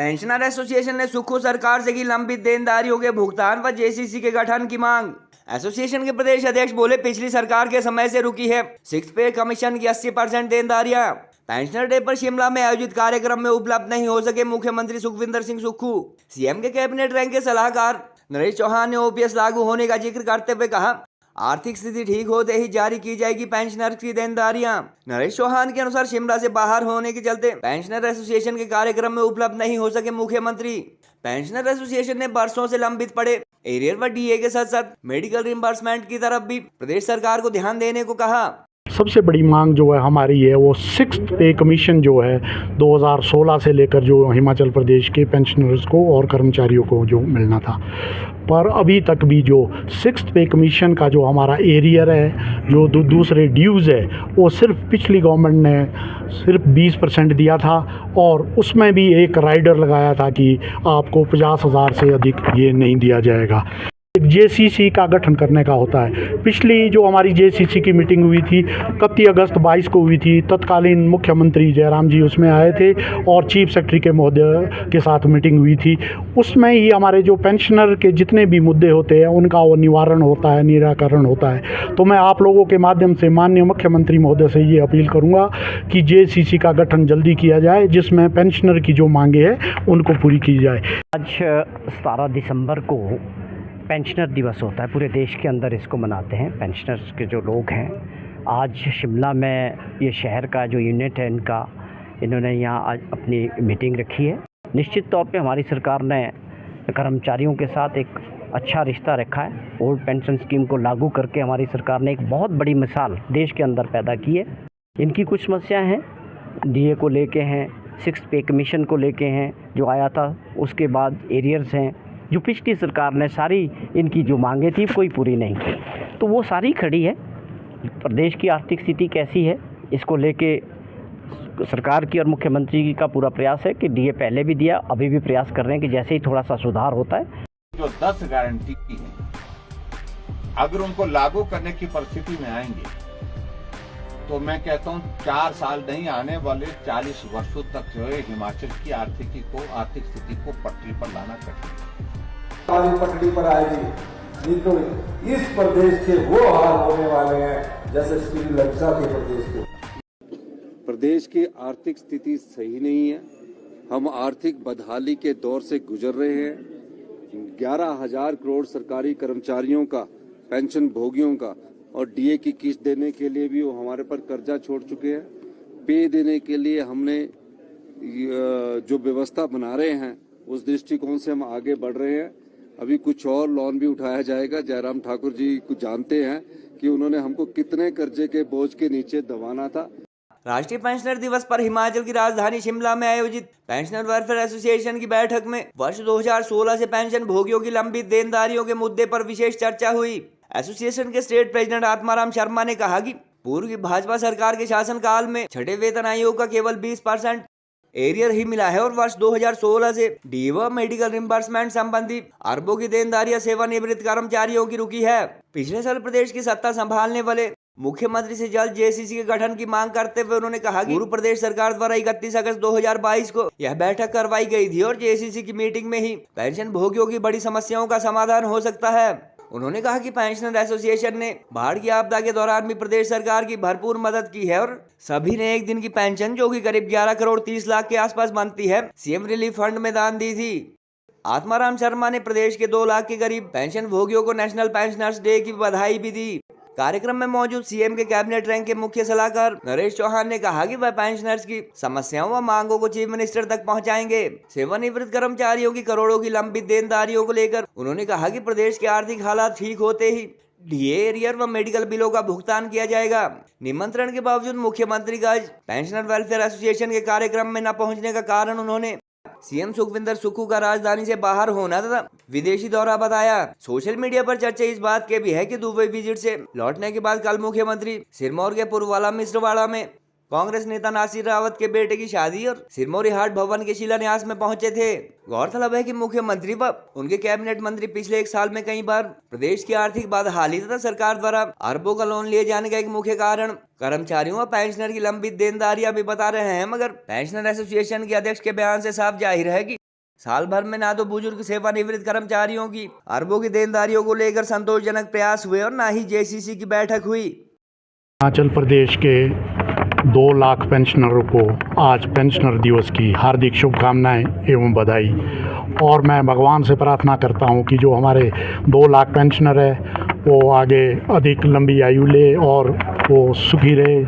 Pensioner association ने सुक्खू सरकार से की लंबित देनदारियों के भुगतान व जेसीसी के गठन की मांग। एसोसिएशन के प्रदेश अध्यक्ष बोले, पिछली सरकार के समय से रुकी है सिक्स पे कमीशन की 80% देनदारियां। पेंशनर डे पर शिमला में आयोजित कार्यक्रम में उपलब्ध नहीं हो सके मुख्यमंत्री सुखविंदर सिंह सुक्खू। सीएम के कैबिनेट रैंक के सलाहकार नरेश चौहान ने ओपीएस लागू होने का जिक्र करते हुए कहा, आर्थिक स्थिति ठीक होते ही जारी की जाएगी पेंशनर की देनदारियां। नरेश चौहान के अनुसार शिमला से बाहर होने के चलते पेंशनर एसोसिएशन के कार्यक्रम में उपलब्ध नहीं हो सके मुख्यमंत्री। पेंशनर एसोसिएशन ने बरसों से लंबित पड़े एरियर व डीए के साथ साथ मेडिकल रिम्बर्समेंट की तरफ भी प्रदेश सरकार को ध्यान देने को कहा। सबसे बड़ी मांग जो है हमारी है वो सिक्स्थ पे कमीशन जो है 2016 से लेकर जो हिमाचल प्रदेश के पेंशनर्स को और कर्मचारियों को जो मिलना था, पर अभी तक भी जो सिक्स्थ पे कमीशन का जो हमारा एरियर है, जो दूसरे ड्यूज़ है, वो सिर्फ पिछली गवर्नमेंट ने सिर्फ 20% दिया था और उसमें भी एक राइडर लगाया था कि आपको 50,000 से अधिक ये नहीं दिया जाएगा। एक जेसीसी का गठन करने का होता है। पिछली जो हमारी जेसीसी की मीटिंग हुई थी 31 अगस्त 22 को हुई थी, तत्कालीन मुख्यमंत्री जयराम जी उसमें आए थे और चीफ सेक्रेटरी के महोदय के साथ मीटिंग हुई थी। उसमें ही हमारे जो पेंशनर के जितने भी मुद्दे होते हैं उनका वो निवारण होता है, निराकरण होता है। तो मैं आप लोगों के माध्यम से माननीय मुख्यमंत्री महोदय से ये अपील करूँगा कि जेसीसी का गठन जल्दी किया जाए, जिसमें पेंशनर की जो मांगे हैं उनको पूरी की जाए। आज 17 दिसंबर को पेंशनर दिवस होता है, पूरे देश के अंदर इसको मनाते हैं। पेंशनर्स के जो लोग हैं, आज शिमला में ये शहर का जो यूनिट है इन्होंने यहाँ आज अपनी मीटिंग रखी है। निश्चित तौर पे हमारी सरकार ने कर्मचारियों के साथ एक अच्छा रिश्ता रखा है। ओल्ड पेंशन स्कीम को लागू करके हमारी सरकार ने एक बहुत बड़ी मिसाल देश के अंदर पैदा की है। इनकी कुछ समस्याएँ हैं, डीए को लेके हैं, सिक्स पे कमीशन को लेके हैं जो आया था, उसके बाद एरियर्स हैं जो पिछली सरकार ने सारी इनकी जो मांगे थी कोई पूरी नहीं की, तो वो सारी खड़ी है। प्रदेश की आर्थिक स्थिति कैसी है इसको लेके सरकार की और मुख्यमंत्री जी का पूरा प्रयास है कि डीए पहले भी दिया, अभी भी प्रयास कर रहे हैं कि जैसे ही थोड़ा सा सुधार होता है। जो 10 गारंटी की है, अगर उनको लागू करने की परिस्थिति में आएंगे तो मैं कहता हूँ 4 साल नहीं, आने वाले 40 वर्षों तक जो है हिमाचल की आर्थिक स्थिति को पटरी पर लाना कठिन पटरी पर आएगी, नहीं तो इस प्रदेश के वो हाल होने वाले हैं जैसे श्रीलंका के प्रदेश के। प्रदेश की आर्थिक स्थिति सही नहीं है। हम आर्थिक बदहाली के दौर से गुजर रहे हैं। 11,000 करोड़ सरकारी कर्मचारियों का, पेंशन भोगियों का और डीए की किस्त देने के लिए भी वो हमारे पर कर्जा छोड़ चुके हैं। पे देने के लिए हमने जो व्यवस्था बना रहे हैं उस दृष्टिकोण से हम आगे बढ़ रहे हैं। अभी कुछ और लोन भी उठाया जाएगा। जयराम ठाकुर जी को जानते हैं कि उन्होंने हमको कितने कर्जे के बोझ के नीचे दबाना था। राष्ट्रीय पेंशनर दिवस पर हिमाचल की राजधानी शिमला में आयोजित पेंशनर वेलफेयर एसोसिएशन की बैठक में वर्ष 2016 से पेंशन भोगियों की लंबित देनदारियों के मुद्दे पर विशेष चर्चा हुई। एसोसिएशन के स्टेट प्रेसिडेंट आत्माराम शर्मा ने कहा कि पूर्व की भाजपा सरकार के शासनकाल में छठे वेतन आयोग का केवल 20% एरियर ही मिला है और वर्ष 2016 से डीए व मेडिकल रिम्बर्समेंट संबंधी अरबों की देनदारियां सेवानिवृत्त कर्मचारियों की रुकी है। पिछले साल प्रदेश की सत्ता संभालने वाले मुख्यमंत्री से जल्द जेसीसी के गठन की मांग करते हुए उन्होंने कहा कि पूर्व प्रदेश सरकार द्वारा 31 अगस्त 2022 को यह बैठक करवाई गई थी और जेसीसी की मीटिंग में ही पेंशन भोगियों की बड़ी समस्याओं का समाधान हो सकता है। उन्होंने कहा कि पेंशनर एसोसिएशन ने बाढ़ की आपदा के दौरान भी प्रदेश सरकार की भरपूर मदद की है और सभी ने एक दिन की पेंशन जो कि करीब 11 करोड़ 30 लाख के आसपास बनती है, सीएम रिलीफ फंड में दान दी थी। आत्माराम शर्मा ने प्रदेश के 2 लाख के करीब पेंशन भोगियों को नेशनल पेंशनर्स डे की बधाई भी दी। कार्यक्रम में मौजूद सीएम के कैबिनेट रैंक के मुख्य सलाहकार नरेश चौहान ने कहा कि वह पेंशनर्स की समस्याओं व मांगों को चीफ मिनिस्टर तक पहुंचाएंगे। सेवानिवृत्त कर्मचारियों की करोड़ों की लंबित देनदारियों को लेकर उन्होंने कहा कि प्रदेश के आर्थिक हालात ठीक होते ही डीए, एरियर व मेडिकल बिलों का भुगतान किया जाएगा। निमंत्रण के बावजूद मुख्यमंत्री का पेंशनर वेलफेयर एसोसिएशन के कार्यक्रम में न पहुंचने का कारण उन्होंने सीएम सुखविंदर सुक्खू का राजधानी से बाहर होना तथा विदेशी दौरा बताया। सोशल मीडिया पर चर्चा इस बात के भी है कि दुबई विजिट से लौटने के बाद कल मुख्यमंत्री सिरमौर के पुरवाला मिश्रवाड़ा में कांग्रेस नेता नासिर रावत के बेटे की शादी और सिरमौरी हाट भवन के शिलान्यास में पहुंचे थे। गौरतलब है कि मुख्यमंत्री व उनके कैबिनेट मंत्री पिछले 1 साल में कई बार प्रदेश की आर्थिक बदहाली तथा सरकार द्वारा अरबों का लोन लिए जाने का एक मुख्य कारण कर्मचारियों व पेंशनर की लंबित देनदारियां भी बता रहे हैं, मगर पेंशनर एसोसिएशन के अध्यक्ष के बयान से साफ जाहिर है कि साल भर में ना तो बुजुर्ग सेवानिवृत्त कर्मचारियों की अरबों की देनदारियों को लेकर संतोषजनक प्रयास हुए और ना ही जेसीसी की बैठक हुई। हिमाचल प्रदेश के 2 लाख पेंशनरों को आज पेंशनर दिवस की हार्दिक शुभकामनाएं एवं बधाई। और मैं भगवान से प्रार्थना करता हूं कि जो हमारे 2 लाख पेंशनर है वो आगे अधिक लंबी आयु ले और वो सुखी रहे,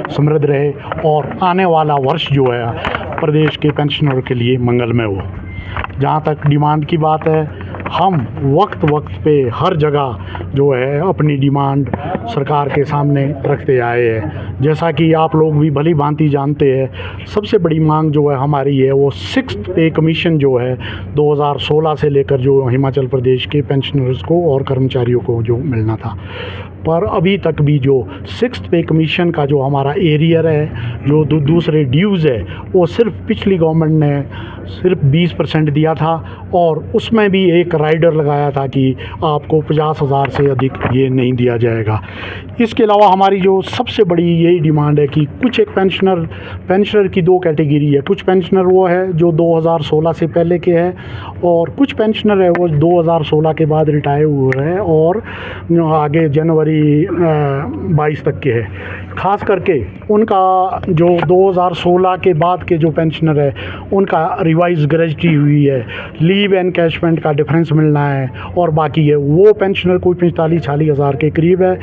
समृद्ध रहे और आने वाला वर्ष जो है प्रदेश के पेंशनरों के लिए मंगलमय हो। जहाँ तक डिमांड की बात है, हम वक्त पे हर जगह जो है अपनी डिमांड सरकार के सामने रखते आए हैं। जैसा कि आप लोग भी भली भांति जानते हैं, सबसे बड़ी मांग जो है हमारी है वो 6th पे कमीशन जो है 2016 से लेकर जो हिमाचल प्रदेश के पेंशनर्स को और कर्मचारियों को जो मिलना था। पर अभी तक भी जो 6th पे कमीशन का जो हमारा एरियर है, जो दूसरे ड्यूज़ है, वो सिर्फ पिछली गवर्नमेंट ने सिर्फ 20% दिया था और उसमें भी एक राइडर लगाया था कि आपको 50,000 से अधिक ये नहीं दिया जाएगा। इसके अलावा हमारी जो सबसे बड़ी यही डिमांड है कि कुछ एक पेंशनर की 2 कैटेगरी है। कुछ पेंशनर वो है जो 2016 से पहले के हैं और कुछ पेंशनर है वो 2016 के बाद रिटायर हुए हैं और आगे जनवरी 22 तक के हैं। ख़ास करके उनका जो 2016 के बाद के जो पेंशनर है उनका रिवाइज ग्रेजुटी हुई है, लीव एनकैशमेंट का डिफरेंस मिलना है और बाकी है वो पेंशनर कोई 45-46 हज़ार के करीब है।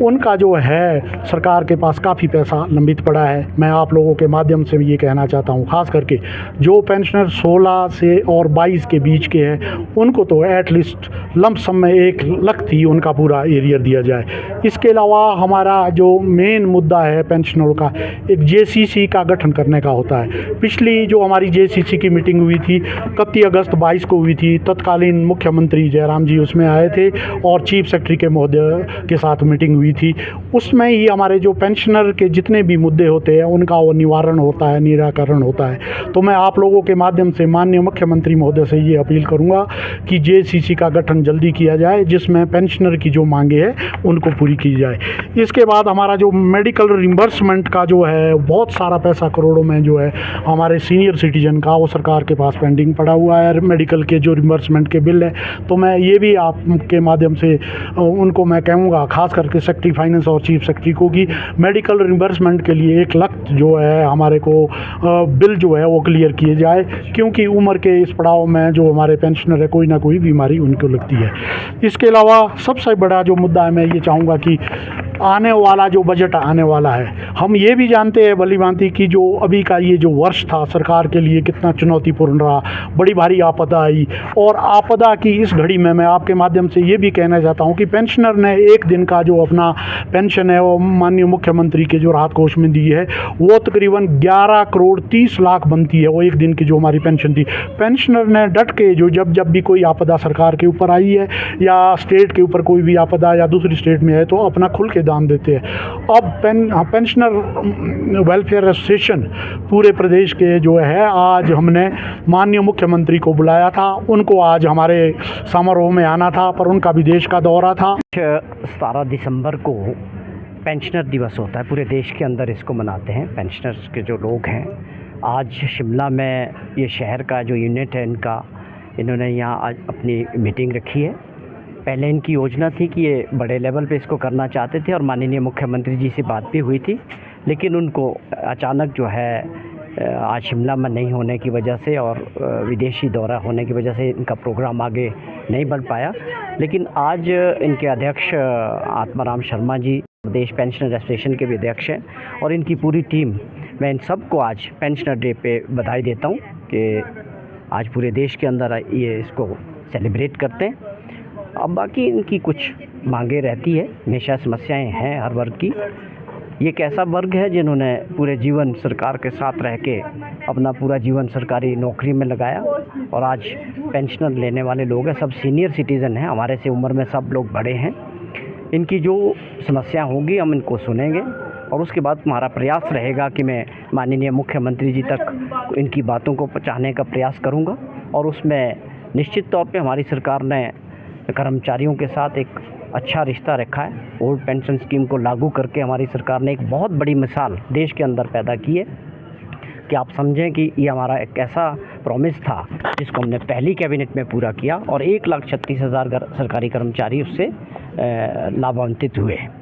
उनका जो है सरकार के पास काफ़ी पैसा लंबित पड़ा है। मैं आप लोगों के माध्यम से ये कहना चाहता हूँ, ख़ास करके जो पेंशनर 16 से और 22 के बीच के हैं उनको तो एटलीस्ट लंप सम में 1 लाख थी उनका पूरा एरियर दिया जाए। इसके अलावा हमारा जो मेन मुद्दा है पेंशनरों का, एक जेसीसी का गठन करने का होता है। पिछली जो हमारी जेसीसी की मीटिंग हुई थी 31 अगस्त 22 को हुई थी, तत्कालीन मुख्यमंत्री जयराम जी उसमें आए थे और चीफ सेक्रेटरी के महोदय के साथ मीटिंग हुई थी। उसमें ही हमारे जो पेंशनर के जितने भी मुद्दे होते हैं उनका वो निवारण होता है, निराकरण होता है। तो मैं आप लोगों के माध्यम से माननीय मुख्यमंत्री महोदय से ये अपील करूँगा कि जेसीसी का गठन जल्दी किया जाए, जिसमें पेंशनर की जो मांगे हैं उनको पूरी की जाए। इसके बाद हमारा जो मेडिकल रिम्बर्समेंट का जो है बहुत सारा पैसा करोड़ों में जो है हमारे सीनियर सिटीजन का वो सरकार के पास पेंडिंग पड़ा हुआ है, मेडिकल के जो रिम्बर्समेंट के बिल है। तो मैं ये भी आपके माध्यम से उनको मैं कहूँगा, खास करके सेक्रेटरी फाइनेंस और चीफ सेक्रेटरी को, कि मेडिकल रिम्बर्समेंट के लिए 1 लाख जो है हमारे को बिल जो है वो क्लियर किए जाए, क्योंकि उम्र के इस पड़ाव में जो हमारे पेंशनर है कोई ना कोई बीमारी उनको लगती है। इसके अलावा सबसे बड़ा जो मुद्दा है, मैं ये चाहूँगा कि आने वाला जो बजट आने वाला है, हम ये भी जानते हैं भली भांति कि जो अभी का ये जो वर्ष था सरकार के लिए कितना चुनौतीपूर्ण रहा, बड़ी भारी आपदा आई। और आपदा की इस घड़ी में मैं आपके माध्यम से ये भी कहना चाहता हूँ कि पेंशनर ने 1 दिन का जो अपना पेंशन है वो माननीय मुख्यमंत्री के जो राहत कोष में दी है वो तकरीबन 11 करोड़ 30 लाख बनती है। वो 1 दिन की जो हमारी पेंशन थी, पेंशनर ने डट के जो जब भी कोई आपदा सरकार के ऊपर आई है या स्टेट के ऊपर कोई भी आपदा या दूसरी स्टेट में है तो अपना खुल के दान देते हैं। अब पेंशनर वेलफेयर एसोसिएशन पूरे प्रदेश के जो है, आज हमने माननीय मुख्यमंत्री को बुलाया था, उनको आज हमारे समारोह में आना था पर उनका विदेश का दौरा था। 17 दिसंबर को पेंशनर दिवस होता है, पूरे देश के अंदर इसको मनाते हैं पेंशनर्स के जो लोग हैं। आज शिमला में ये शहर का जो यूनिट है इन्होंने यहाँ आज अपनी मीटिंग रखी है। पहले इनकी योजना थी कि ये बड़े लेवल पे इसको करना चाहते थे और माननीय मुख्यमंत्री जी से बात भी हुई थी, लेकिन उनको अचानक जो है आज शिमला में नहीं होने की वजह से और विदेशी दौरा होने की वजह से इनका प्रोग्राम आगे नहीं बढ़ पाया। लेकिन आज इनके अध्यक्ष आत्माराम शर्मा जी प्रदेश पेंशनर एसोसिएशन के भी अध्यक्ष हैं और इनकी पूरी टीम, मैं इन सबको आज पेंशनर डे पे बधाई देता हूँ कि आज पूरे देश के अंदर ये इसको सेलिब्रेट करते हैं। अब बाकी इनकी कुछ मांगे रहती है, हमेशा समस्याएं हैं हर वर्ग की। ये एक ऐसा वर्ग है जिन्होंने पूरे जीवन सरकार के साथ रह के अपना पूरा जीवन सरकारी नौकरी में लगाया और आज पेंशनर लेने वाले लोग हैं, सब सीनियर सिटीज़न हैं, हमारे से उम्र में सब लोग बड़े हैं। इनकी जो समस्या होगी हम इनको सुनेंगे और उसके बाद हमारा प्रयास रहेगा कि मैं माननीय मुख्यमंत्री जी तक इनकी बातों को पहुंचाने का प्रयास करूंगा। और उसमें निश्चित तौर पे हमारी सरकार ने कर्मचारियों के साथ एक अच्छा रिश्ता रखा है। ओल्ड पेंशन स्कीम को लागू करके हमारी सरकार ने एक बहुत बड़ी मिसाल देश के अंदर पैदा की है। कि आप समझें कि ये हमारा एक ऐसा प्रॉमिस था जिसको हमने पहली कैबिनेट में पूरा किया और 1,36,000 सरकारी कर्मचारी उससे लाभान्वित हुए।